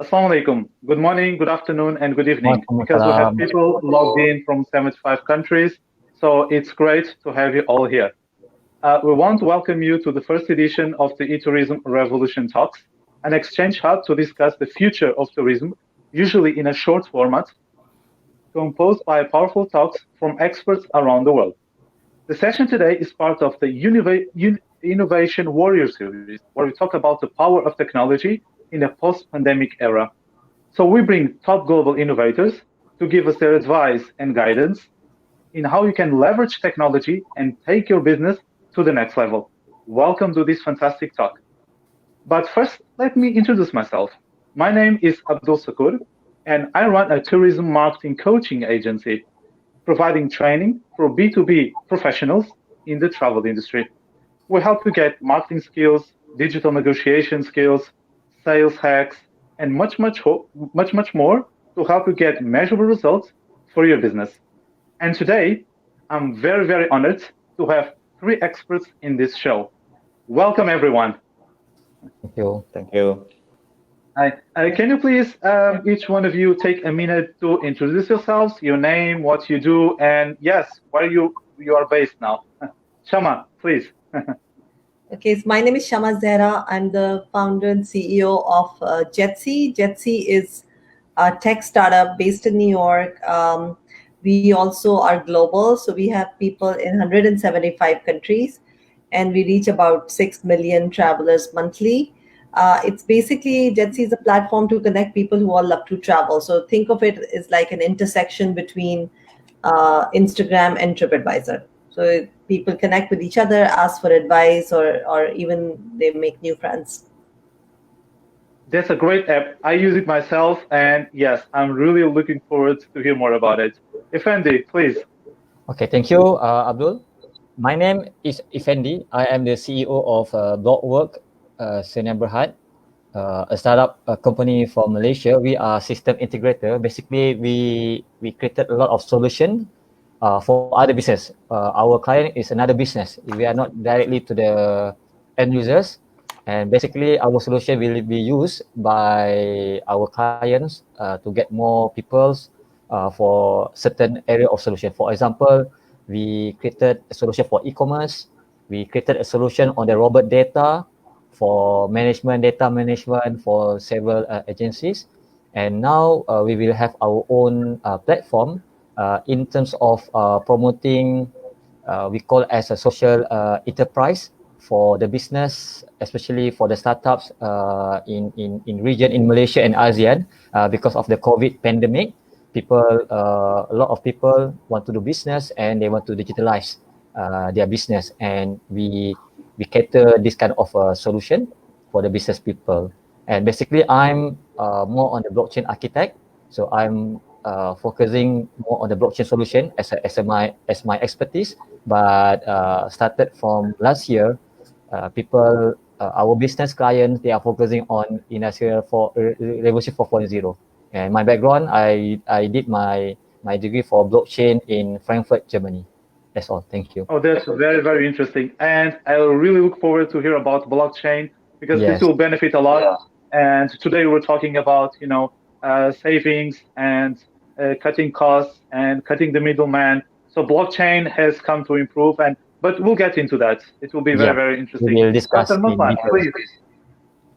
Assalamu alaikum. Good morning, good afternoon, and good evening. Because we have Waalaikumsalam. people logged in from 75 countries, so it's great to have you all here. We want to welcome you to the first edition of the eTourism Revolution Talks, an exchange hub to discuss the future of tourism, usually in a short format, composed by powerful talks from experts around the world. The session today is part of the Innovation Warrior series, where we talk about the power of technology in a post-pandemic era. So we bring top global innovators to give us their advice and guidance in how you can leverage technology and take your business to the next level. Welcome to this fantastic talk. But first, let me introduce myself. My name is Abdul Sacoor, and I run a tourism marketing coaching agency, providing training for B2B professionals in the travel industry. We help you get marketing skills, digital negotiation skills, sales hacks, and much more to help you get measurable results for your business. And today, I'm very honored to have three experts in this show. Welcome, everyone. Thank you. Thank you. Hi. Can you please, each one of you, take a minute to introduce yourselves, your name, what you do, and yes, where you are based now. Sharma, please. Okay, so my name is Zehra. I'm the founder and CEO of Jetsea. Jetsea is a tech startup based in New York. We also are global, so we have people in 175 countries, and we reach about 6 million travelers monthly. It's basically, Jetsea is a platform to connect people who all love to travel. So think of it as like an intersection between Instagram and TripAdvisor. So people connect with each other, ask for advice, or even they make new friends. That's a great app. I use it myself, and yes, I'm really looking forward to hear more about it. Effendy, please. Okay, thank you, Abdul. My name is Effendy. I am the CEO of Blogwork Sdn Bhd, a startup company from Malaysia. We are system integrator. Basically, we created a lot of solution for other business. Our client is another business. We are not directly to the end users. And basically, our solution will be used by our clients to get more people for certain area of solution. For example, we created a solution for e-commerce. We created a solution on the robot data for data management for several agencies. And now we will have our own platform in terms of promoting, we call as a social enterprise for the business, especially for the startups in region in Malaysia and ASEAN. Because of the COVID pandemic, a lot of people want to do business and they want to digitalize their business, and we cater this kind of solution for the business people. And basically, I'm more on the blockchain architect, so I'm focusing more on the blockchain solution as my expertise. But started from last year, our business clients, they are focusing on industrial revolution 4.0. And my background, I did my degree for blockchain in Frankfurt, Germany. That's all. Thank you. Oh, that's very interesting. And I really look forward to hear about blockchain because Yes. this will benefit a lot. And today we're talking about, savings and cutting costs and cutting the middleman. So blockchain has come to improve, but we'll get into that. It will be very interesting. We will discuss Dr. Mazlan, please.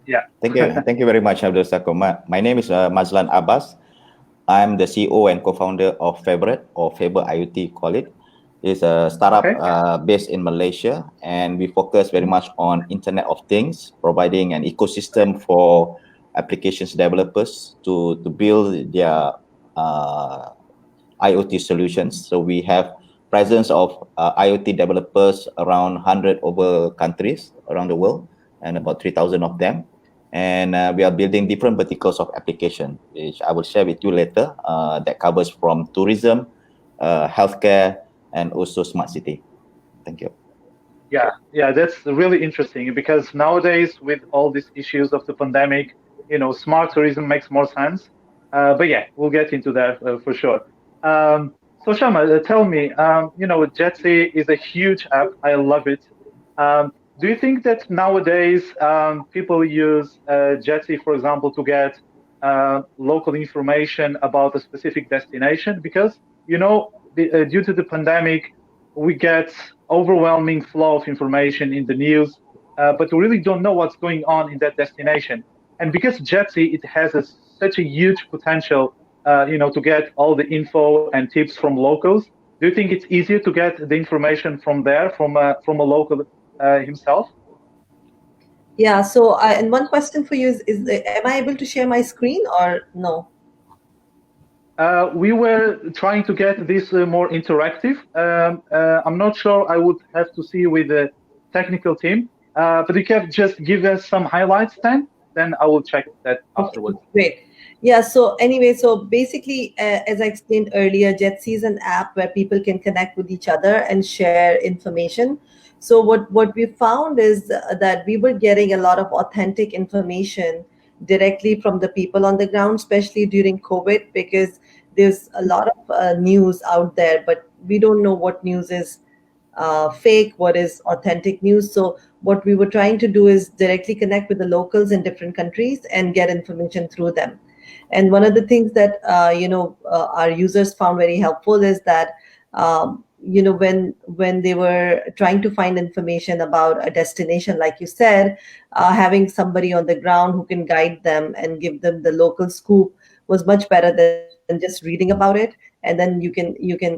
Yeah. Thank you very much, Abdul Sacoor. My name is Mazlan Abbas. I'm the CEO and co-founder of Favorite, or Faber IoT, call it. It's a startup based in Malaysia, and we focus very much on Internet of Things, providing an ecosystem for applications developers to build their IoT solutions. So we have presence of IoT developers around 100 over countries around the world, and about 3,000 of them. And we are building different verticals of application, which I will share with you later, that covers from tourism, healthcare, and also smart city. Thank you. Yeah, that's really interesting because nowadays with all these issues of the pandemic, smart tourism makes more sense. But yeah, we'll get into that for sure. So Sharma, tell me, Jetsea is a huge app. I love it. Do you think that nowadays people use Jetsea, for example, to get local information about a specific destination, because due to the pandemic, we get overwhelming flow of information in the news, but we really don't know what's going on in that destination. And because Jetsea, it has such a huge potential, to get all the info and tips from locals. Do you think it's easier to get the information from there, from a local himself? Yeah. So, and one question for you is am I able to share my screen or no? We were trying to get this more interactive. I'm not sure. I would have to see with the technical team. But you can just give us some highlights then I will check that afterwards. Okay, great. Yeah, so anyway, so basically, as I explained earlier, Jetsea is an app where people can connect with each other and share information. So what we found is that we were getting a lot of authentic information directly from the people on the ground, especially during COVID, because there's a lot of news out there, but we don't know what news is fake, what is authentic news. So what we were trying to do is directly connect with the locals in different countries and get information through them. And one of the things that our users found very helpful is that when they were trying to find information about a destination, like you said, having somebody on the ground who can guide them and give them the local scoop was much better than just reading about it. And then you can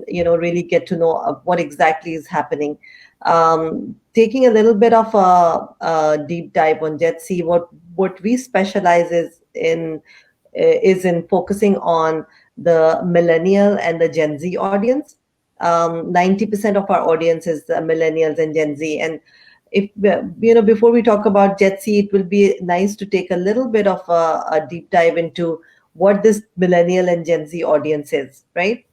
really get to know what exactly is happening. Taking a little bit of a deep dive on Jetsea, what we specialize is in focusing on the millennial and the Gen Z audience. 90% of our audience is millennials and Gen Z. And if before we talk about Jetsea, it will be nice to take a little bit of a deep dive into what this millennial and Gen Z audience is, right?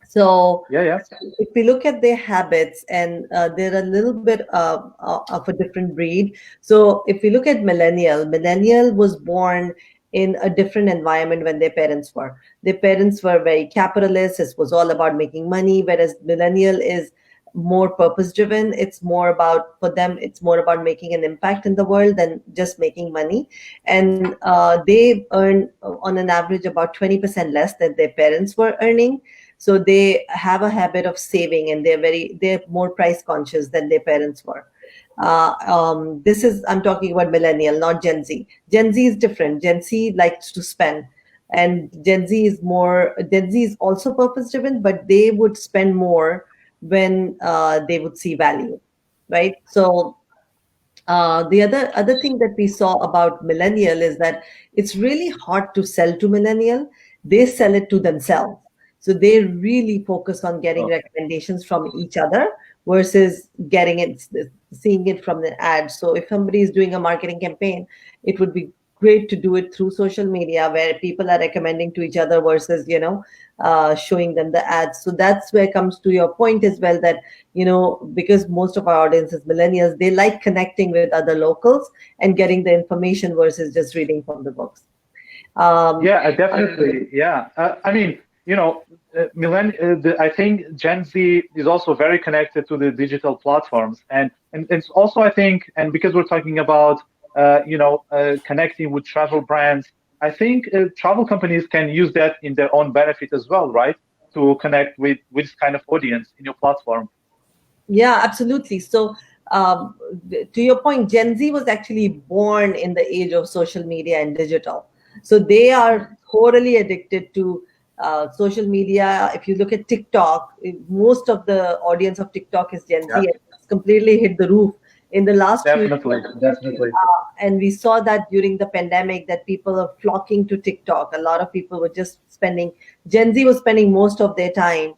So yeah. if we look at their habits, and they're a little bit of a different breed. So if we look at millennial was born in a different environment when their parents were. Their parents were very capitalist. It was all about making money, whereas millennial is more purpose driven. It's more about, for them, it's more about making an impact in the world than just making money. And they earn on an average about 20% less than their parents were earning. So they have a habit of saving, and they're more price conscious than their parents were. I'm talking about millennial, not Gen Z. Gen Z is different. Gen Z likes to spend, and Gen Z is also purpose driven, but they would spend more when they would see value, right? So the other thing that we saw about millennial is that it's really hard to sell to millennial. They sell it to themselves. So they really focus on getting recommendations from each other versus seeing it from the ad. So if somebody is doing a marketing campaign, it would be great to do it through social media where people are recommending to each other versus, showing them the ads. So that's where it comes to your point as well, that, because most of our audience is millennials, they like connecting with other locals and getting the information versus just reading from the books. Definitely. Yeah. I mean, I think Gen Z is also very connected to the digital platforms, and it's also, I think, and because we're talking about connecting with travel brands, I think travel companies can use that in their own benefit as well, right? To connect with this kind of audience in your platform. Yeah, absolutely. So to your point, Gen Z was actually born in the age of social media and digital. So they are totally addicted to social media. If you look at TikTok, most of the audience of TikTok is Gen Z. It's completely hit the roof in the last definitely. And we saw that during the pandemic, that people are flocking to TikTok. A lot of people were just Gen Z was spending most of their time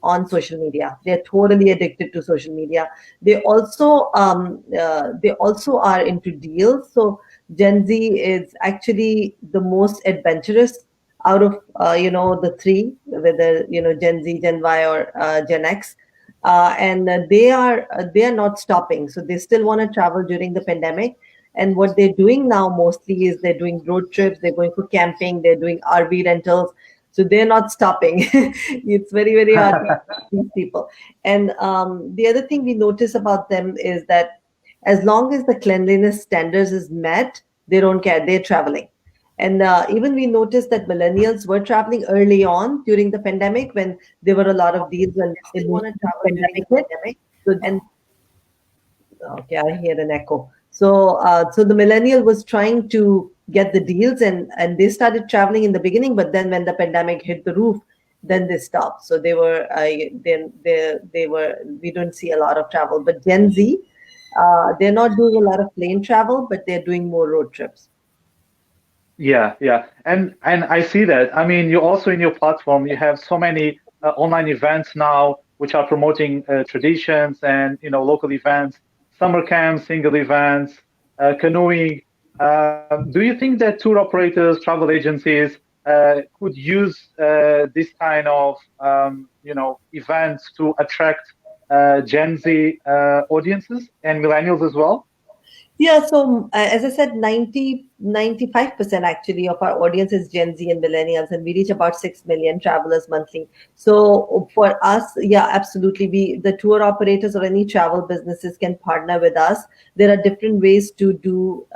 on social media. They're totally addicted to social media. They also are into deals. So Gen Z is actually the most adventurous out of the three, whether Gen Z, Gen Y, or Gen X. And they are not stopping. So they still want to travel during the pandemic. And what they're doing now mostly is they're doing road trips, they're going for camping, they're doing RV rentals. So they're not stopping. It's very, very hard to these people. And the other thing we notice about them is that as long as the cleanliness standards is met, they don't care. They're traveling. And even we noticed that millennials were traveling early on during the pandemic when there were a lot of deals when They want to the travel during pandemic the hit. pandemic. So, And okay, I hear an echo. So the millennial was trying to get the deals, and they started traveling in the beginning, but then when the pandemic hit the roof, then they stopped. So they were we don't see a lot of travel. But Gen Z, they're not doing a lot of plane travel, but they're doing more road trips. Yeah, yeah, and I see that. I mean, you also in your platform, you have so many online events now which are promoting traditions and local events, summer camps, single events, canoeing. Do you think that tour operators, travel agencies could use this kind of events to attract Gen Z audiences and millennials as well? Yeah, so as I said, 95% actually of our audience is Gen Z and millennials, and we reach about 6 million travelers monthly. So for us, yeah, absolutely. The tour operators or any travel businesses can partner with us. There are different ways to do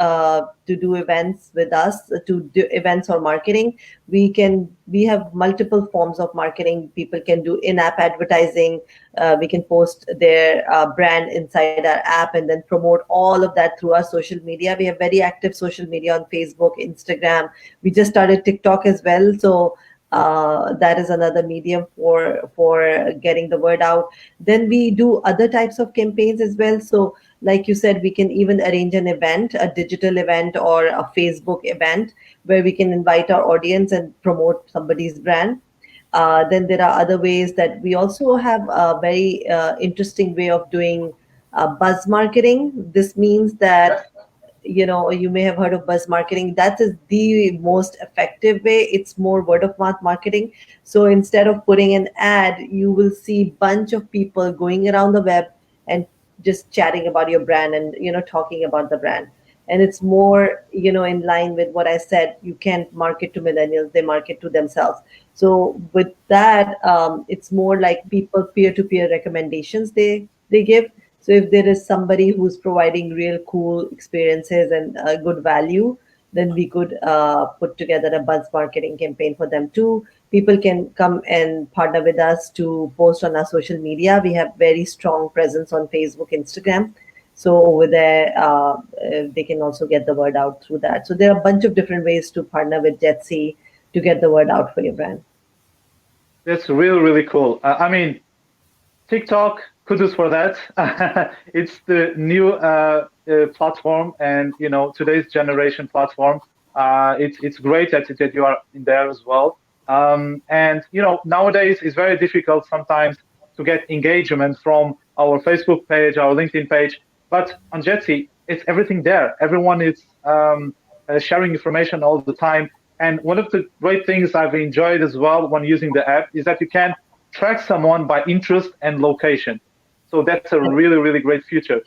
events with us, to do events or marketing. We have multiple forms of marketing. People can do in-app advertising. We can post their brand inside our app and then promote all of that through our social media. We have very active social media on Facebook, Instagram. We just started TikTok as well. So that is another medium for getting the word out. Then we do other types of campaigns as well. So like you said, we can even arrange an event, a digital event or a Facebook event, where we can invite our audience and promote somebody's brand. Then there are other ways that we also have a very interesting way of doing buzz marketing. This means that, you may have heard of buzz marketing. That is the most effective way. It's more word of mouth marketing. So instead of putting an ad, you will see bunch of people going around the web and just chatting about your brand and talking about the brand. And it's more in line with what I said. You can't market to millennials, they market to themselves. So with that, it's more like people peer-to-peer recommendations they give. So if there is somebody who's providing real cool experiences and good value, then we could put together a buzz marketing campaign for them too. People can come and partner with us to post on our social media. We have very strong presence on Facebook, Instagram. So over there, they can also get the word out through that. So there are a bunch of different ways to partner with Jetsea to get the word out for your brand. That's really, really cool. I mean, TikTok, kudos for that. It's the new platform, and today's generation platform. It's great that you are in there as well. And nowadays it's very difficult sometimes to get engagement from our Facebook page, our LinkedIn page. But on Jetsea, it's everything there. Everyone is sharing information all the time. And one of the great things I've enjoyed as well when using the app is that you can track someone by interest and location. So that's a really, really great feature.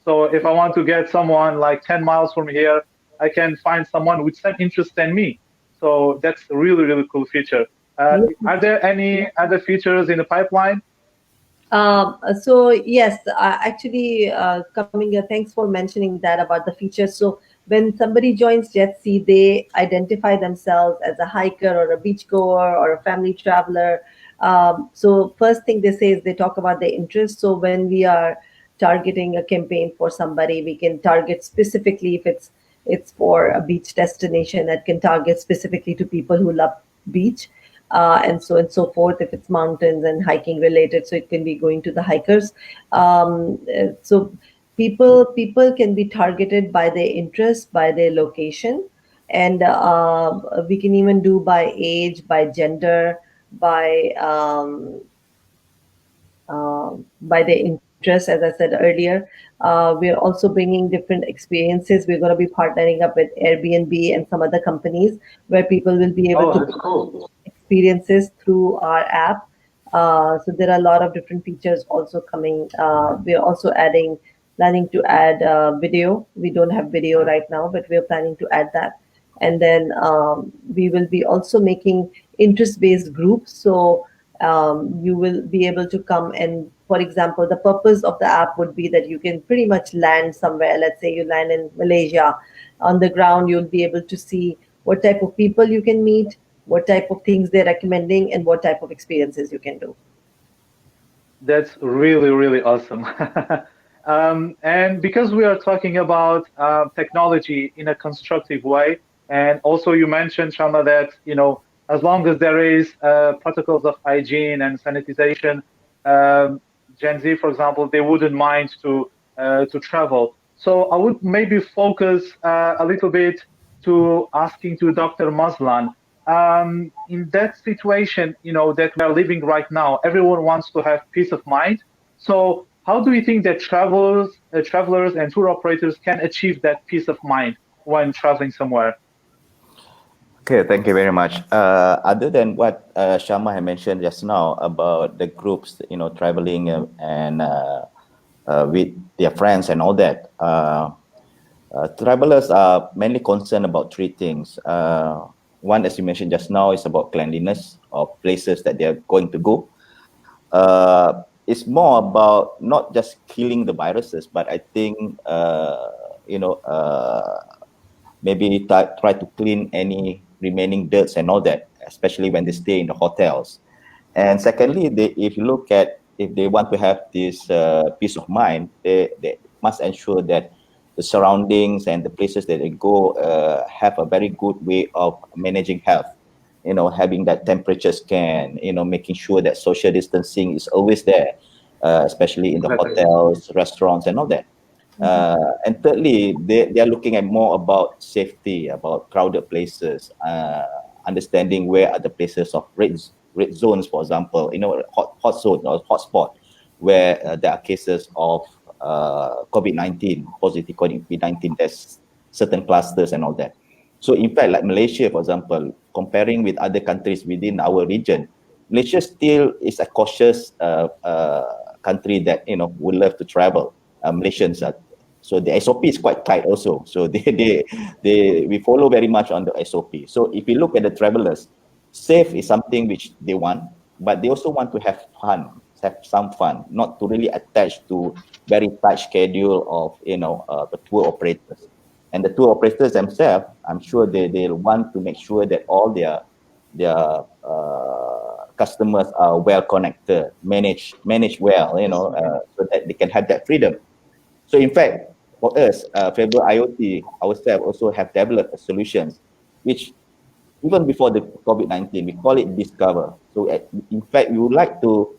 So if I want to get someone like 10 miles from here, I can find someone with same interest than me. So that's a really, really cool feature. Are there any other features in the pipeline? So yes, actually, coming here, thanks for mentioning that about the features. So when somebody joins Jetsea, they identify themselves as a hiker or a beachgoer or a family traveler. So first thing they say is they talk about their interests. So when we are targeting a campaign for somebody, we can target specifically if it's for a beach destination, that can target specifically to people who love beach. And so forth, if it's mountains and hiking related, so it can be going to the hikers. So people can be targeted by their interest, by their location, and we can even do by age, by gender, by their interest, as I said earlier. We're also bringing different experiences. We're going to be partnering up with Airbnb and some other companies where people will be able to experiences through our app. So there are a lot of different features also coming. We are also planning to add video. We don't have video right now, but we are planning to add that. And then we will be also making interest-based groups. So you will be able to come and For example, the purpose of the app would be that you can pretty much land somewhere. Let's say you land in Malaysia. On the ground, you'll be able to see what type of people you can meet, what type of things they're recommending, and what type of experiences you can do. That's really, really awesome. And because we are talking about technology in a constructive way, and also you mentioned, Sharma, that as long as there is protocols of hygiene and sanitization, Gen Z, for example, they wouldn't mind to travel. So I would maybe focus a little bit to asking to Dr. Mazlan. In that situation, that we are living right now, everyone wants to have peace of mind. So how do you think that travelers and tour operators can achieve that peace of mind when traveling somewhere? Okay, thank you very much. Other than what Sharma had mentioned just now about the groups, traveling and with their friends and all that, travelers are mainly concerned about three things. One, as you mentioned just now, is about cleanliness of places that they are going to go. It's more about not just killing the viruses, but I think, maybe try to clean any remaining dirts and all that, especially when they stay in the hotels. And secondly, if you look at, if they want to have this peace of mind, they must ensure that the surroundings and the places that they go have a very good way of managing health. Having that temperature scan, making sure that social distancing is always there, especially in the hotels, restaurants, and all that. And thirdly, they are looking at more about safety, about crowded places, understanding where are the places of red zones, for example, hot zone or hot spot, where there are cases of COVID-19, positive COVID-19, there's certain clusters and all that. So in fact, like Malaysia, for example, comparing with other countries within our region, Malaysia still is a cautious country that would love to travel. Malaysians are, so the SOP is quite tight also. So we follow very much on the SOP. So if you look at the travelers, safe is something which they want, but they also want to have fun, have some fun, not to really attach to very tight schedule of the tour operators. And the tour operators themselves, I'm sure they want to make sure that all their customers are well connected, managed well, so that they can have that freedom. So in fact, for us, Faber IoT ourselves also have developed solutions, which even before the COVID-19, we call it Discover. So in fact, we would like to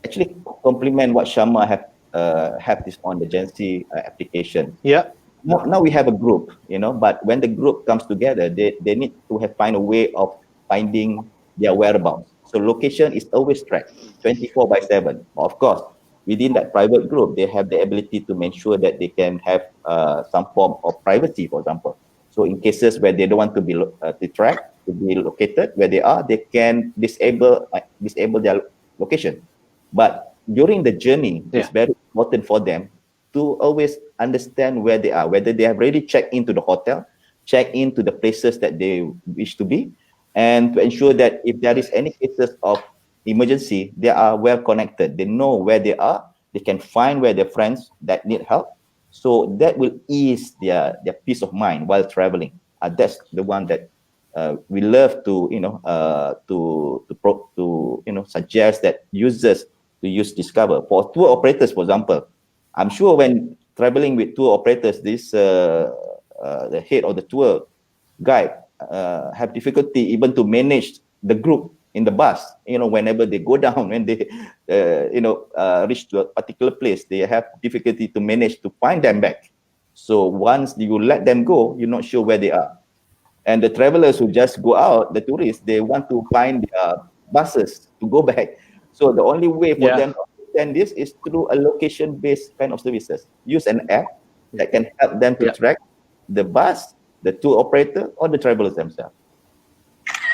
actually complement what Sharma have this on the Jetsea application. Yeah. Now we have a group, but when the group comes together, they need to find a way of finding their whereabouts. So location is always tracked 24/7. Of course, within that private group, they have the ability to make sure that they can have some form of privacy, for example. So in cases where they don't want to be tracked, to be located where they are, they can disable their location. But during the journey, it's very important for them to always understand where they are, whether they have already checked into the hotel, checked into the places that they wish to be, and to ensure that if there is any cases of emergency, they are well connected. They know where they are. They can find where their friends that need help. So that will ease their peace of mind while traveling. That's the one that we love to suggest that users to use Discover. For tour operators, for example, I'm sure when traveling with tour operators, the head of the tour guide have difficulty even to manage the group in the bus. Whenever they go down, when they reach to a particular place, they have difficulty to manage to find them back. So once you let them go, you're not sure where they are. And the travelers who just go out, the tourists, they want to find their buses to go back. So the only way for them to understand this is through a location-based kind of services. Use an app that can help them to track the bus, the tour operator, or the travelers themselves.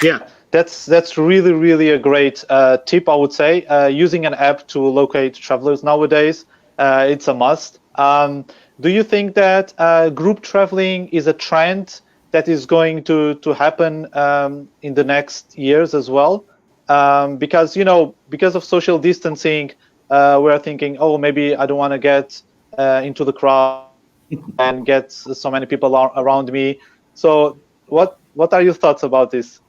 Yeah, that's really, really a great tip, I would say. Using an app to locate travelers nowadays, it's a must. Do you think that group traveling is a trend that is going to happen in the next years as well? Because of social distancing, we're thinking, oh, maybe I don't want to get into the crowd and get so many people around me. So what are your thoughts about this?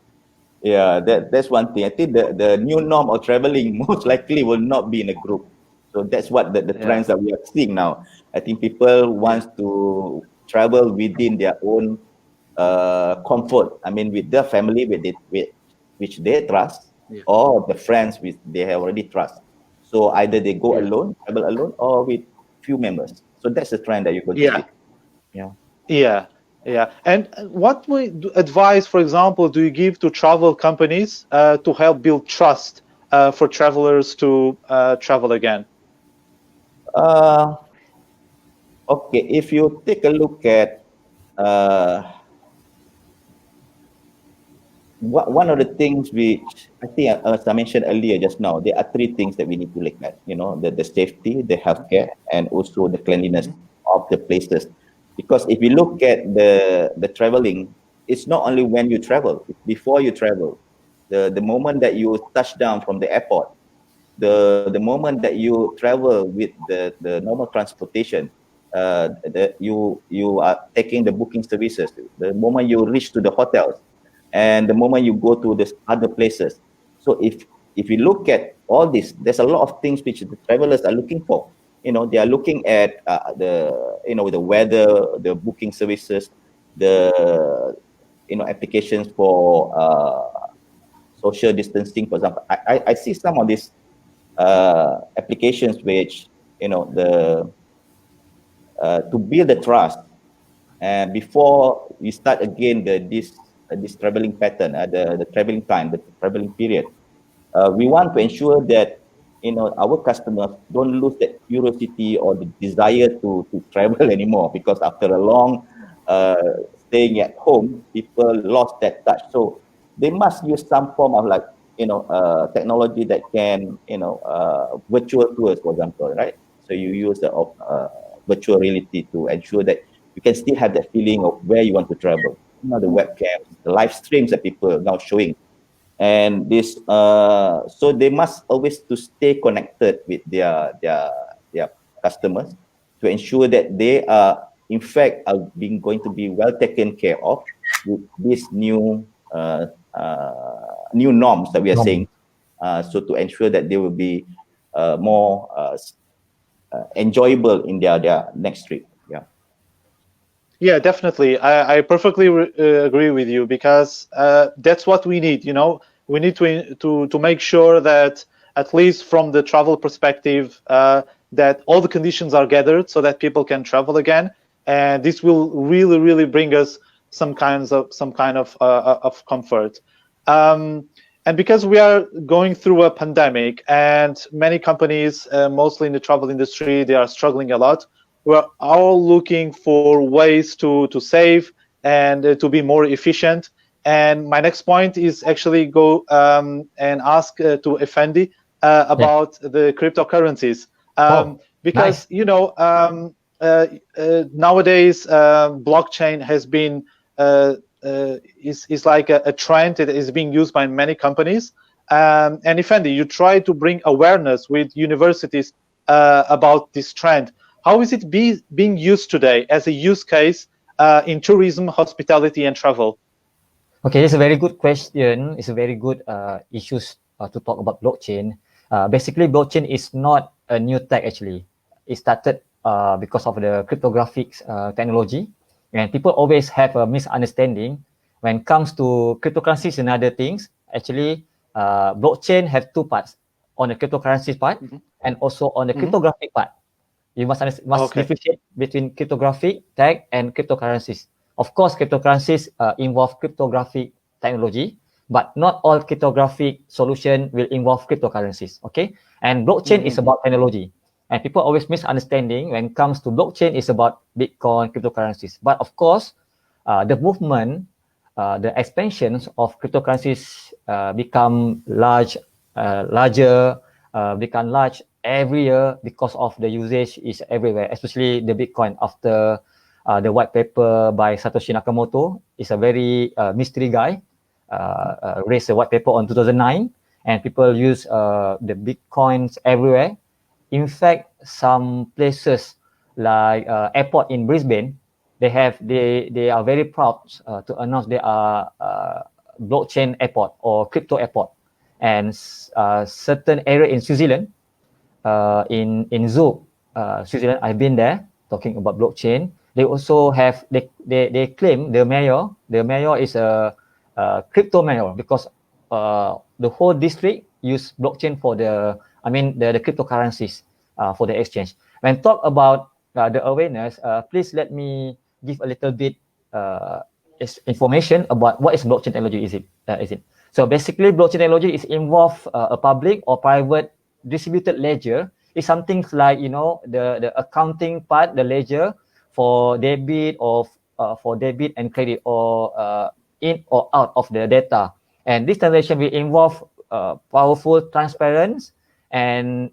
Yeah, that's one thing. I think the new norm of traveling most likely will not be in a group. So that's what the trends that we are seeing now. I think people want to travel within their own comfort. I mean, with their family, with which they trust, or the friends which they have already trust. So either they go alone, travel alone, or with few members. So that's the trend that you're going to see. Yeah. Yeah. And what advice, for example, do you give to travel companies to help build trust for travelers to travel again? Okay, if you take a look at one of the things which I think, as I mentioned earlier just now, there are three things that we need to look at. You know, the safety, the healthcare, and also the cleanliness of the places. Because if you look at the traveling, it's not only when you travel, it's before you travel. The moment that you touch down from the airport, the moment that you travel with the normal transportation, you are taking the booking services. The moment you reach to the hotels, and the moment you go to the other places. So if you look at all this, there's a lot of things which the travelers are looking for. You know, they are looking at the weather, the booking services, the applications for social distancing, for example. I see some of these applications which to build the trust, and before we start again this traveling pattern, the traveling time, the traveling period, we want to ensure that our customers don't lose that curiosity or the desire to travel anymore, because after a long staying at home, people lost that touch. So they must use some form of technology that can virtual tours, for example, right? So you use the virtual reality to ensure that you can still have that feeling of where you want to travel. The webcams, the live streams that people are now showing, and this so they must always to stay connected with their customers to ensure that they are in fact are going to be well taken care of with these new norms that we are saying, so to ensure that they will be more enjoyable in their next trip. Yeah, definitely. I perfectly agree with you, because that's what we need. We need to make sure that, at least from the travel perspective, that all the conditions are gathered so that people can travel again, and this will really, really bring us some kind of comfort. And because we are going through a pandemic, and many companies, mostly in the travel industry, they are struggling a lot. We're all looking for ways to save and to be more efficient. And my next point is actually go and ask to Effendy about the cryptocurrencies, because nice. Nowadays blockchain has been is like a trend that is being used by many companies. And Effendy, you try to bring awareness with universities about this trend. How is it being used today as a use case in tourism, hospitality, and travel? Okay, it's a very good question. It's a very good issues to talk about blockchain. Basically, blockchain is not a new tech actually. It started because of the cryptographic technology, and people always have a misunderstanding when it comes to cryptocurrencies and other things. Actually, blockchain have two parts: on the cryptocurrency part and also on the cryptographic part. You must differentiate between cryptographic tech and cryptocurrencies. Of course, cryptocurrencies involve cryptographic technology, but not all cryptographic solution will involve cryptocurrencies. Okay, and blockchain is about technology, and people always misunderstanding when it comes to blockchain is about Bitcoin, cryptocurrencies. But of course, the movement, the expansions of cryptocurrencies become larger, become large every year because of the usage is everywhere, especially the Bitcoin after the white paper by Satoshi Nakamoto. Is a very mystery guy, raised a white paper on 2009, and people use the Bitcoins everywhere. In fact, some places like airport in Brisbane, they are very proud to announce they are blockchain airport or crypto airport. And certain area in Switzerland, in Zug, Switzerland, I've been there talking about blockchain. They also have they claim the mayor is a crypto mayor because the whole district use blockchain for the cryptocurrencies for the exchange. When talk about the awareness, please let me give a little bit information about what is blockchain technology. Is it? So basically, blockchain technology is involve a public or private distributed ledger. It's something like the accounting part, the ledger for debit or for debit and credit or in or out of the data. And this transaction will involve powerful, transparent, and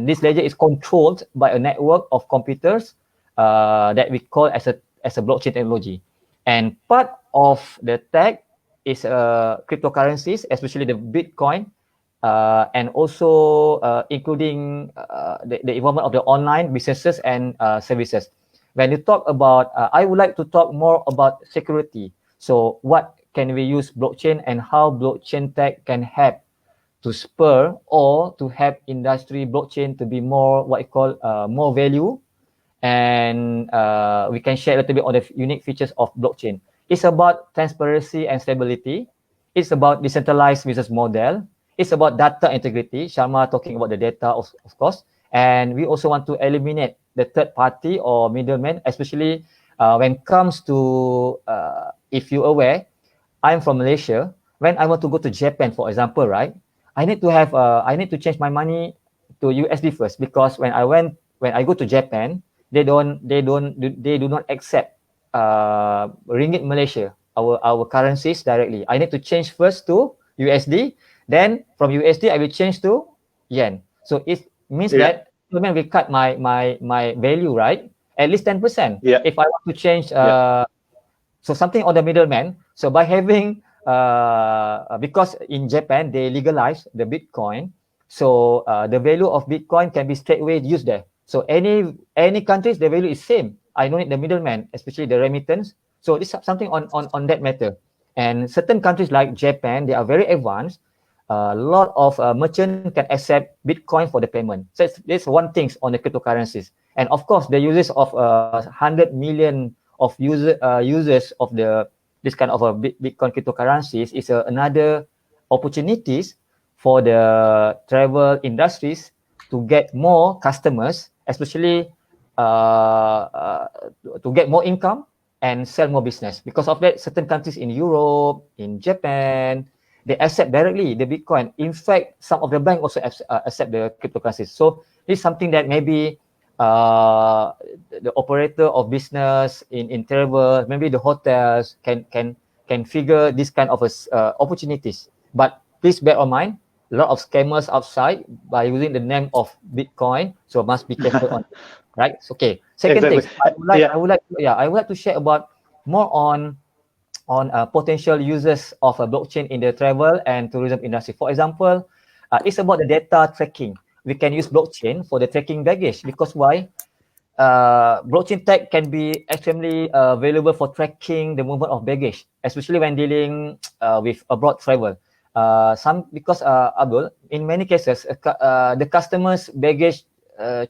this ledger is controlled by a network of computers that we call as a blockchain technology. And part of the tech is cryptocurrencies, especially the Bitcoin, and also including the involvement of the online businesses and services. When you talk about, I would like to talk more about security. So what can we use blockchain and how blockchain tech can help to spur or to help industry blockchain to be more what you call more value, and we can share a little bit on the unique features of blockchain. It's about transparency and stability. It's about decentralized business model. It's about data integrity. Sharma talking about the data, of course. And we also want to eliminate the third party or middleman, especially when it comes to, if you're aware, I'm from Malaysia. When I want to go to Japan, for example, right, I need to change my money to USD first, because when I go to Japan, they do not accept ringgit Malaysia, our currencies directly. I need to change first to USD, then from USD I will change to yen. So it means that when we cut my value, right, at least 10%. If I want to change so something on the middleman. So by having because in Japan they legalize the Bitcoin, so the value of Bitcoin can be straightaway used there. So any countries, the value is same. I don't need the middleman, especially the remittance. So this is something on that matter. And certain countries like Japan, they are very advanced. A lot of merchants can accept Bitcoin for the payment. So there's one thing on the cryptocurrencies. And of course, the users of 100 million of users of this kind of Bitcoin cryptocurrencies is another opportunities for the travel industries to get more customers, especially to get more income and sell more business. Because of that, certain countries in Europe, in Japan, they accept directly the Bitcoin. In fact, some of the banks also accept the cryptocurrencies. So this is something that maybe the operator of business in travel, maybe the hotels can figure this kind of opportunities. But please bear in mind, a lot of scammers outside by using the name of Bitcoin, so must be careful on, right? Okay. Second thing, I would like to share about more on potential users of a blockchain in the travel and tourism industry. For example, it's about the data tracking. We can use blockchain for the tracking baggage, because why? Blockchain tech can be extremely valuable for tracking the movement of baggage, especially when dealing with abroad travel. Because Abdul, in many cases, the customer's baggage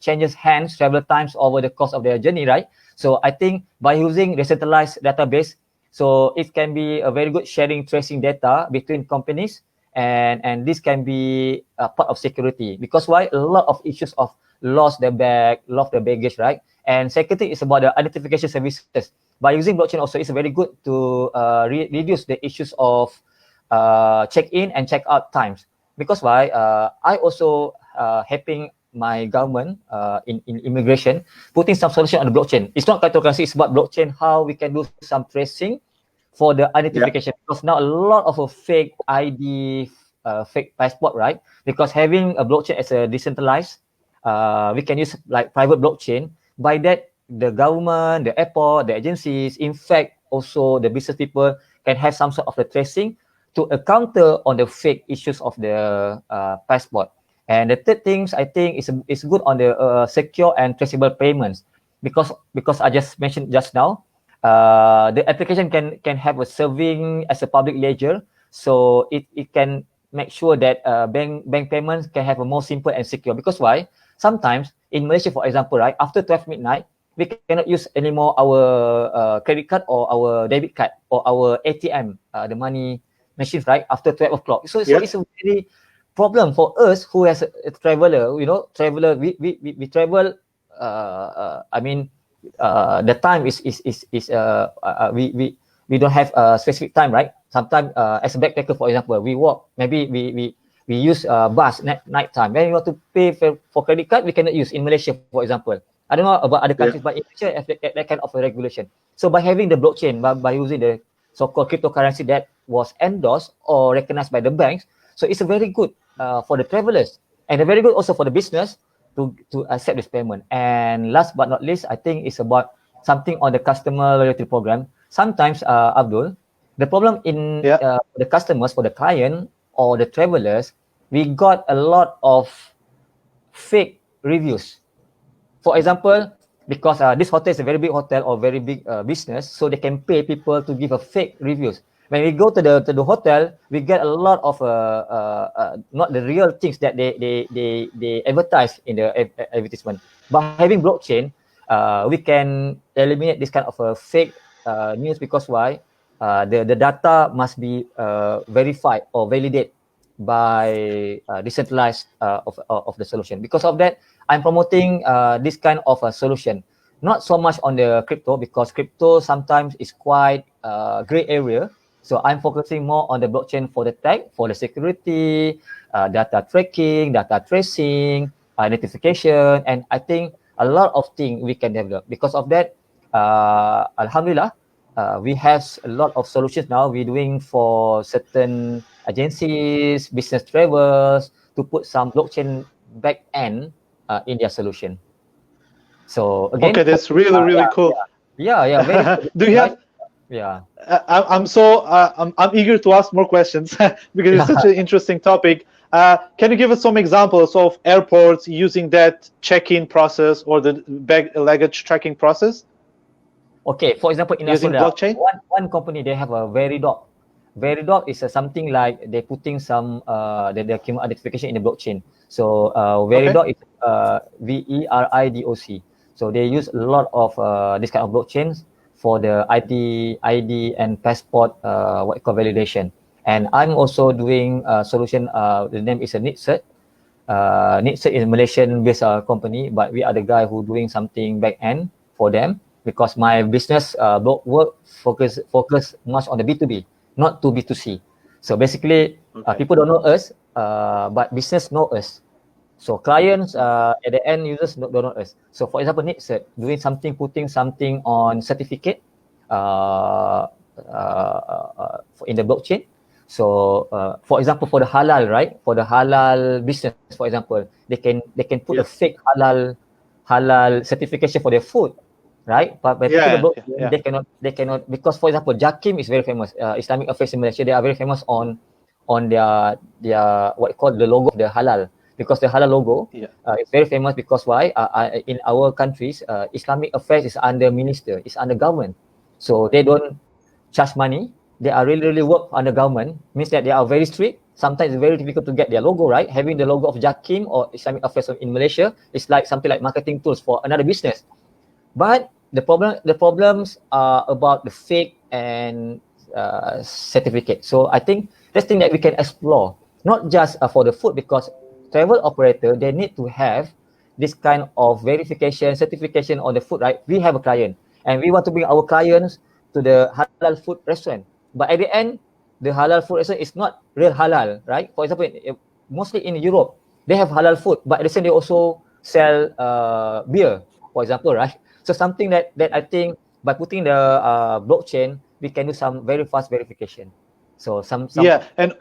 changes hands several times over the course of their journey, right? So I think by using decentralized database, so it can be a very good sharing tracing data between companies, and this can be a part of security. Because why? A lot of issues of lost their bag, lost their baggage, right? And second thing is about the identification services. By using blockchain also, it's very good to reduce the issues of check-in and check-out times. Because why? I also helping my government in immigration, putting some solution on the blockchain. It's not cryptocurrency, it's about blockchain, how we can do some tracing for the identification. Because now a lot of a fake ID, fake passport, right? Because having a blockchain as a decentralized, we can use like private blockchain. By that, the government, the airport, the agencies, in fact, also the business people can have some sort of the tracing to counter on the fake issues of the passport. And the third things I think is good on the secure and traceable payments, because I just mentioned just now, the application can have a serving as a public ledger, so it can make sure that bank payments can have a more simple and secure. Because why? Sometimes in Malaysia, for example, right, after 12 midnight, we cannot use anymore our credit card or our debit card or our ATM, the money machines, right, after 12 o'clock. So it's a very problem for us who has a traveler, we travel, I mean, the time is we don't have a specific time, right? Sometimes as a backpacker, for example, we walk, maybe we use bus night time. When you want to pay for credit card, we cannot use in Malaysia, for example. I don't know about other countries, but in Malaysia, that kind of a regulation. So by having the blockchain, by using the so-called cryptocurrency that was endorsed or recognized by the banks, so it's a very good for the travelers, and a very good also for the business to accept this payment. And last but not least, I think it's about something on the customer loyalty program. Sometimes, Abdul, the problem in the customers, for the client or the travelers, we got a lot of fake reviews. For example, because this hotel is a very big hotel or very big business, so they can pay people to give a fake reviews. When we go to the hotel, we get a lot of not the real things that they advertise in the advertisement. By having blockchain, we can eliminate this kind of fake news. Because why? The data must be verified or validated by decentralized of the solution. Because of that, I'm promoting this kind of a solution. Not so much on the crypto, because crypto sometimes is quite gray area. So I'm focusing more on the blockchain for the tech, for the security, data tracking, data tracing, identification, and I think a lot of things we can develop. Because of that, Alhamdulillah, we have a lot of solutions now we're doing for certain agencies, business travelers, to put some blockchain back end in their solution. So again, okay, that's really cool. Yeah, very do you have I'm eager to ask more questions because it's such an interesting topic. Can you give us some examples of airports using that check-in process or the luggage tracking process? Okay, for example, in using blockchain, one company, they have a Veridog. Veridog is something like they're putting some the document identification in the blockchain. So Veridog is VERIDOC. So they use a lot of this kind of blockchains for the ID and passport what you call validation. And I'm also doing a solution. The name is a NITCert. NITCert is a Malaysian-based company, but we are the guy who doing something back end for them, because my business work focus much on the B2B, not to B2C. So basically, people don't know us, but business know us. So clients, at the end users don't know us. So for example, NITCert doing something, putting something on certificate in the blockchain. So for example, for the halal, right? For the halal business, for example, they can put a fake halal certification for their food, right? But when people blockchain, they cannot, because for example, JAKIM is very famous. Islamic Affairs in Malaysia, they are very famous on their what you call the logo of the halal. Because the halal logo is very famous. Because why? In our countries, Islamic Affairs is under minister, is under government. So they don't charge money. They are really work under government. Means that they are very strict. Sometimes it's very difficult to get their logo right. Having the logo of JAKIM or Islamic Affairs in Malaysia is like something like marketing tools for another business. But the problems are about the fake and certificate. So I think that's thing that we can explore, not just for the food, because travel operator, they need to have this kind of verification, certification on the food, right? We have a client and we want to bring our clients to the halal food restaurant. But at the end, the halal food restaurant is not real halal, right? For example, mostly in Europe, they have halal food, but at the same they also sell beer, for example, right? So something that I think by putting the blockchain, we can do some very fast verification. So some and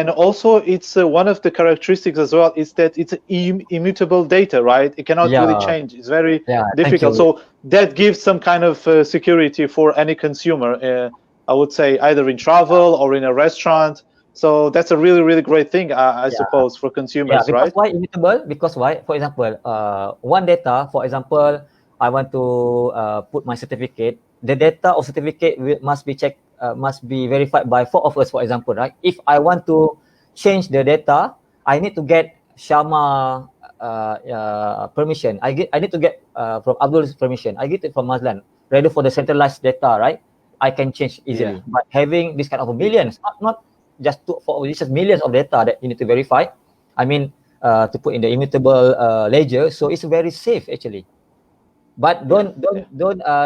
also it's one of the characteristics as well is that it's immutable data, right? It cannot really change. It's very difficult. So that gives some kind of security for any consumer. I would say either in travel or in a restaurant. So that's a really, really great thing, I suppose, for consumers, because right? why immutable? Because why? For example, one data, for example, I want to put my certificate. The data of certificate must be checked, must be verified by 4 of us, for example, right? If I want to change the data, I need to get Sharma permission. I need to get from Abdul's permission. I get it from Mazlan. Ready for the centralized data, right? I can change easily. But having this kind of millions, not just this is millions of data that you need to verify. I mean, to put in the immutable ledger, so it's very safe actually. But don't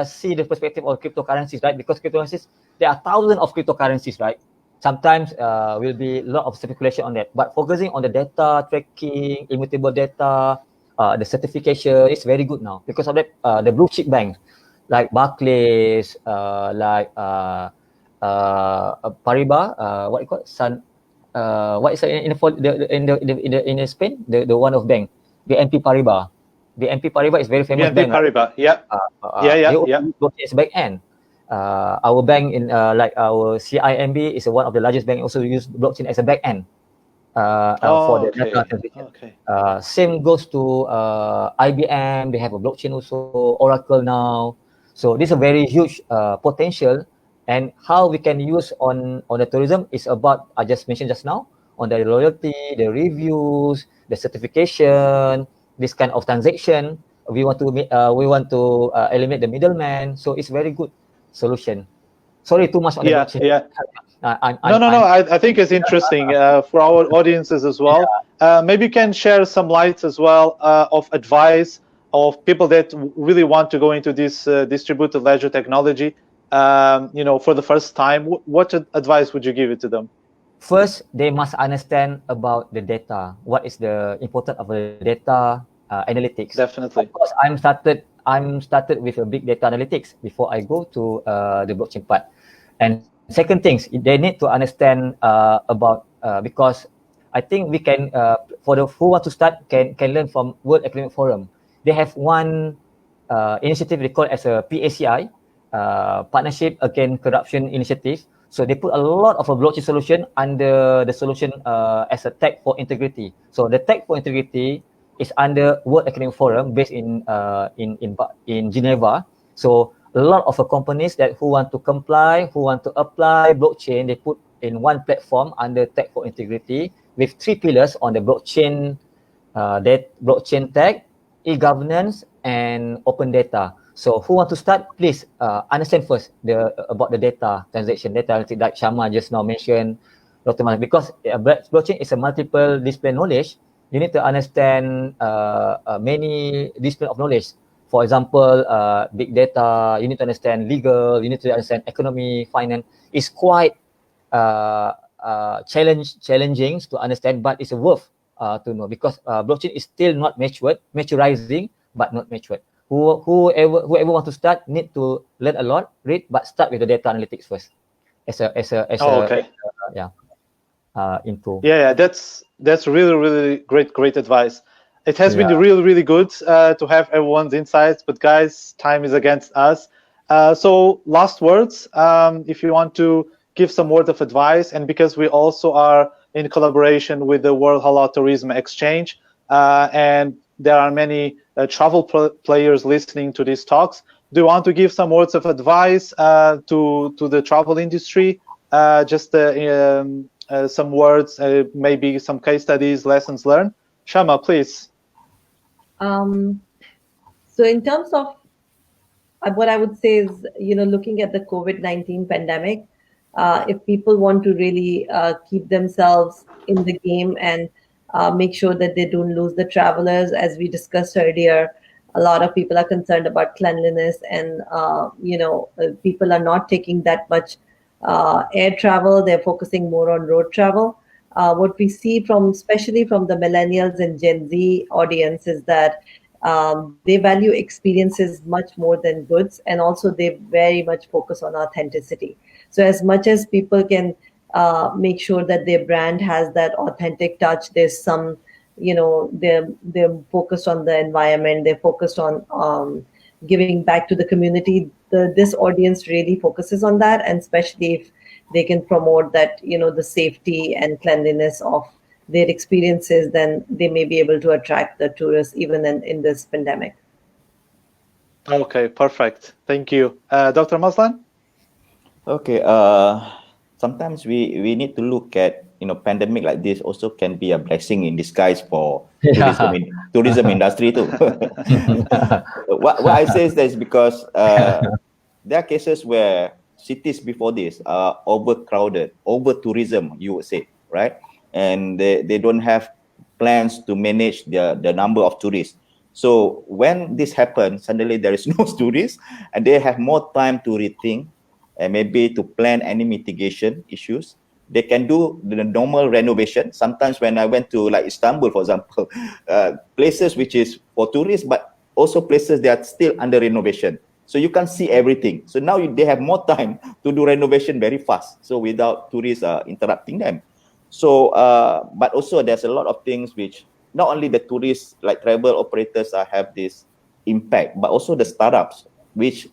see the perspective of cryptocurrencies, right? Because cryptocurrencies, there are thousands of cryptocurrencies, right? Sometimes will be a lot of speculation on that. But focusing on the data tracking, immutable data, the certification is very good now because of that. The blue chip banks like Barclays, like Paribas, what you call it? What is it in Spain? The one of bank, the BNP Paribas. The BNP Paribas is very famous BNP bank. Paribas, Right? They also blockchain as back end. Our bank in like our CIMB is one of the largest bank, also use blockchain as a back end for the data transition. Same goes to IBM. They have a blockchain also. Oracle now. So this is a very huge potential. And how we can use on the tourism is about, I just mentioned just now, on the loyalty, the reviews, the certification, this kind of transaction. We want to eliminate the middleman. So it's very good solution. Sorry, too much on the blockchain. No. I think it's interesting for our audiences as well. Maybe you can share some lights as well of advice of people that really want to go into this distributed ledger technology. For the first time, what advice would you give it to them? First, they must understand about the data. What is the importance of the data analytics? Definitely. Of course, I'm started with a big data analytics before I go to the blockchain part. And second things, they need to understand about because I think we can for the who want to start can learn from World Economic Forum. They have one initiative they call as a PACI. Partnership Against Corruption Initiative. So they put a lot of a blockchain solution under the solution as a tech for integrity. So the tech for integrity is under World Economic Forum based in Geneva. So a lot of companies that who want to comply, who want to apply blockchain, they put in one platform under tech for integrity with 3 pillars on the blockchain, blockchain tech, e-governance, and open data. So who want to start, please understand first about the data transaction, data like Sharma just now mentioned, because blockchain is a multiple discipline knowledge. You need to understand many discipline of knowledge. For example, big data, you need to understand legal, you need to understand economy, finance. It's quite challenging to understand, but it's worth to know because blockchain is still not maturizing, but not matured. Whoever want to start need to learn a lot, read, but start with the data analytics first. Info. Yeah, that's really great advice. It has been really good to have everyone's insights, but guys, time is against us. So last words, if you want to give some words of advice, and because we also are in collaboration with the World Halal Tourism Exchange, and there are many travel players listening to these talks. Do you want to give some words of advice to the travel industry? Just some words, maybe some case studies, lessons learned. Sharma, please. So in terms of what I would say is, looking at the COVID-19 pandemic, if people want to really keep themselves in the game and make sure that they don't lose the travelers, as we discussed earlier, a lot of people are concerned about cleanliness, and people are not taking that much air travel. They're focusing more on road travel. What we see especially from the millennials and Gen Z audience is that they value experiences much more than goods, and also they very much focus on authenticity. So as much as people can make sure that their brand has that authentic touch, there's some, they're focused on the environment, they're focused on giving back to the community. This audience really focuses on that, and especially if they can promote that, the safety and cleanliness of their experiences, then they may be able to attract the tourists even in this pandemic. Okay, perfect. Thank you. Dr. Mazlan? Okay. Sometimes we need to look at, pandemic like this also can be a blessing in disguise for tourism industry too. what I say is that is because there are cases where cities before this are overcrowded, over tourism, you would say, right? And they don't have plans to manage the number of tourists. So when this happens, suddenly there is no tourists, and they have more time to rethink and maybe to plan any mitigation issues. They can do the normal renovation. Sometimes when I went to like Istanbul, for example, places which is for tourists, but also places that are still under renovation. So you can see everything. So now they have more time to do renovation very fast. So without tourists interrupting them. So, but also there's a lot of things which not only the tourists, like travel operators have this impact, but also the startups, which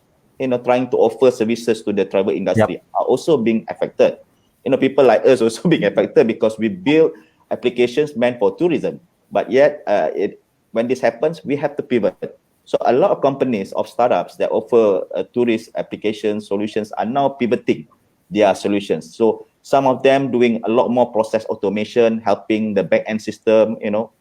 trying to offer services to the travel industry are also being affected. People like us also being affected because we build applications meant for tourism. But yet, when this happens, we have to pivot. So a lot of companies of startups that offer tourist application solutions are now pivoting their solutions. So some of them doing a lot more process automation, helping the back-end system,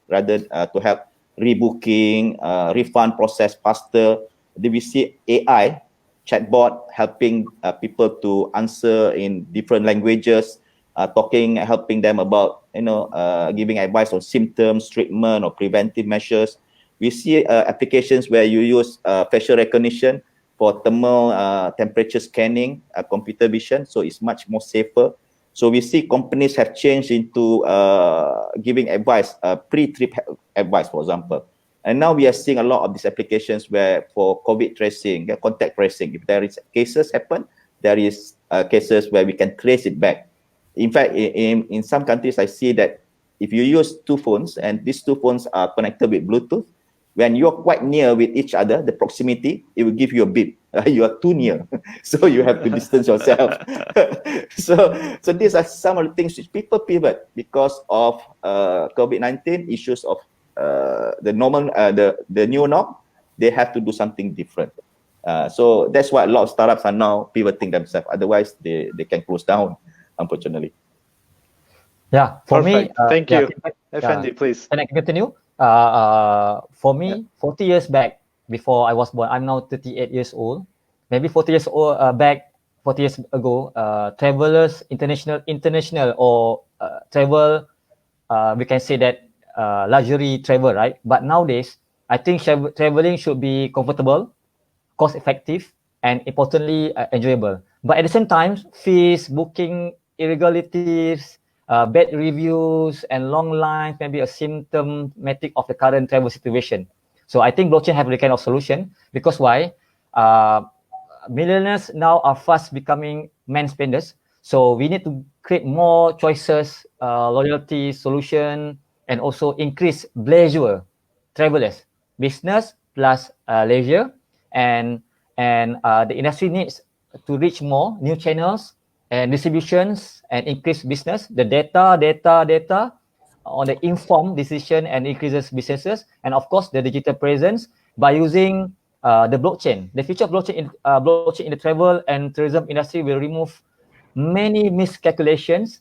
rather to help rebooking, refund process faster. Then we see AI chatbot helping people to answer in different languages, helping them about, giving advice on symptoms, treatment, or preventive measures. We see applications where you use facial recognition for thermal temperature scanning, computer vision, so it's much more safer. So we see companies have changed into giving advice, pre-trip advice, for example. And now we are seeing a lot of these applications where for COVID tracing, contact tracing, if there is cases happen, there is cases where we can trace it back. In fact, in some countries, I see that if you use two phones and these two phones are connected with Bluetooth, when you're quite near with each other, the proximity, it will give you a beep. You are too near, so you have to distance yourself. So these are some of the things which people pivot because of COVID-19 issues of the normal, the new norm. They have to do something different. So that's why a lot of startups are now pivoting themselves. Otherwise, they can close down, unfortunately. Yeah, for Perfect. me, Thank you. Effendy, please. Can I continue? For me, 40 years back, before I was born, I'm now 38 years old. Maybe 40 years old back, 40 years ago, travelers, international or travel, we can say that luxury travel, right? But nowadays, I think traveling should be comfortable, cost-effective, and importantly, enjoyable. But at the same time, fees, booking irregularities, bad reviews, and long lines may be a symptomatic of the current travel situation. So I think blockchain have the kind of solution because why? Millionaires now are fast becoming man spenders. So we need to create more choices, loyalty solution, and also increase leisure travelers, business plus leisure, and the industry needs to reach more new channels and distributions and increase business. The data on the informed decision and increases businesses, and of course the digital presence by using the blockchain. The future of blockchain in the travel and tourism industry will remove many miscalculations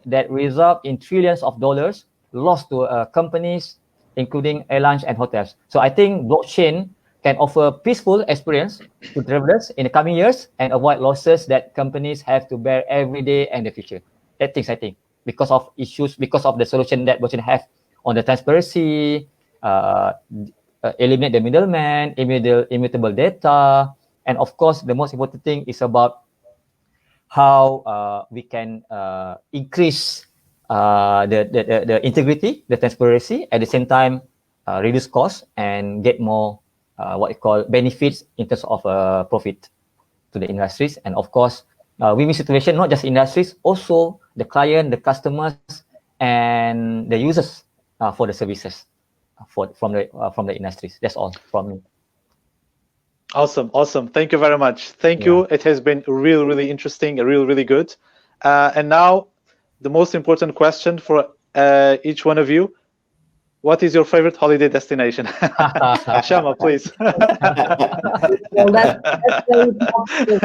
that result in trillions of dollars lost to companies, including airlines and hotels. So I think blockchain can offer peaceful experience to travelers in the coming years and avoid losses that companies have to bear every day and the future. That things I think because of issues, because of the solution that blockchain have on the transparency, eliminate the middleman, immutable data, and of course the most important thing is about how we can increase the integrity, the transparency, at the same time reduce costs and get more what you call benefits in terms of profit to the industries, and of course win-win situation, not just industries, also the client, the customers, and the users for the services from the industries. That's all from me. Awesome. Thank you very much. Thank you. It has been really interesting, really good. And now, the most important question for each one of you. What is your favorite holiday destination? Sharma, please. Well, that's very popular.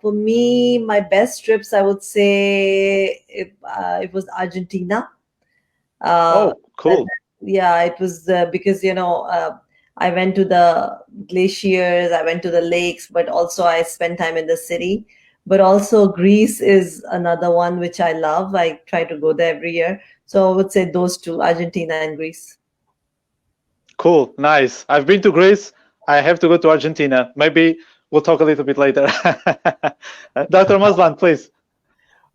For me, my best trips, I would say it was Argentina. Oh, cool. Yeah, it was because I went to the glaciers, I went to the lakes, but also I spent time in the city. But also Greece is another one which I love. I try to go there every year. So I would say those two, Argentina and Greece. Cool, nice. I've been to Greece. I have to go to Argentina. Maybe we'll talk a little bit later. Dr. Mazlan, please.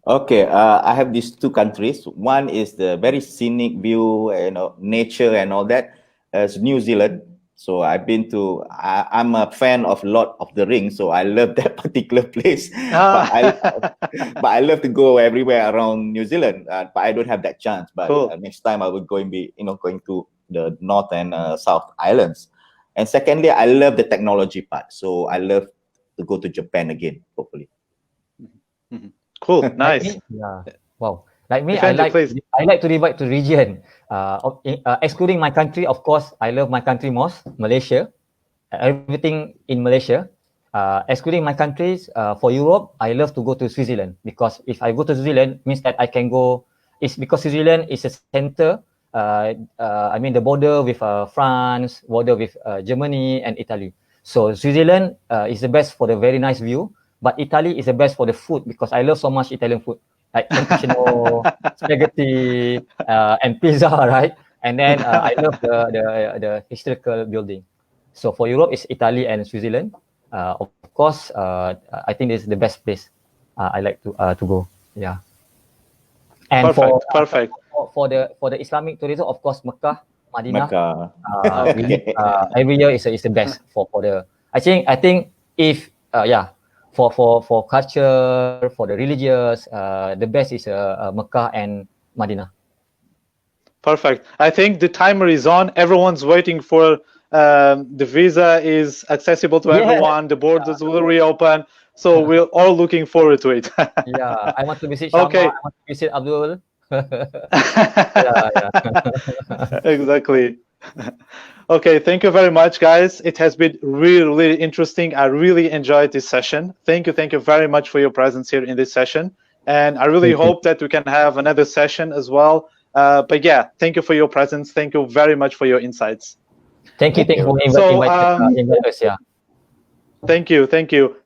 Okay, I have these two countries. One is the very scenic view, nature and all that. As New Zealand. So I've been to. I'm a fan of Lord of the Rings, so I love that particular place. But I love to go everywhere around New Zealand. But I don't have that chance. But cool. Next time I will going to the North and South Islands. And secondly, I love the technology part. So I love to go to Japan again, hopefully. Mm-hmm. Cool, nice. Yeah. Wow. Like me, Effendy, I like to divide to region. Excluding my country, of course, I love my country most, Malaysia. Everything in Malaysia. Excluding my countries, for Europe, I love to go to Switzerland, because if I go to Switzerland, means that I can go. It's because Switzerland is a center. I mean the border with France, border with Germany and Italy. So Switzerland is the best for the very nice view. But Italy is the best for the food, because I love so much Italian food, like cappuccino, spaghetti, and pizza, right? And then I love the historical building. So for Europe, it's Italy and Switzerland. Of course, I think this is the best place I like to go. Yeah. And perfect. For the Islamic tourism, of course, Mecca, Madinah. Mecca. Every year is the best for the. I think if for culture, for the religious, the best is Mecca and Madinah. Perfect. I think the timer is on. Everyone's waiting for the visa is accessible to everyone. The borders will reopen. So we're all looking forward to it. Yeah, I want to visit Sharma. Okay. I want to visit Abdul. Exactly. Okay, thank you very much, guys. It has been really, really interesting. I really enjoyed this session. Thank you very much for your presence here in this session. And I really hope that we can have another session as well. But yeah, thank you for your presence. Thank you very much for your insights. Thank you for inviting us. Yeah. Thank you.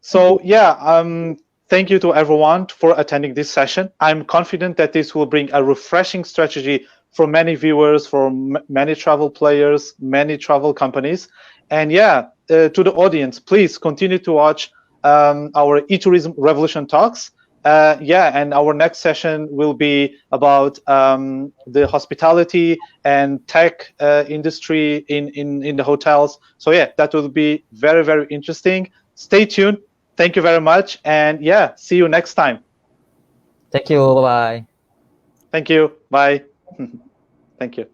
So yeah, thank you to everyone for attending this session. I'm confident that this will bring a refreshing strategy for many viewers, for many travel players, many travel companies. And yeah, to the audience, please continue to watch our eTourism Revolution Talks. And our next session will be about the hospitality and tech industry in the hotels. So yeah, that will be very, very interesting. Stay tuned. Thank you very much. And yeah, see you next time. Thank you. Bye-bye. Thank you. Bye. Thank you.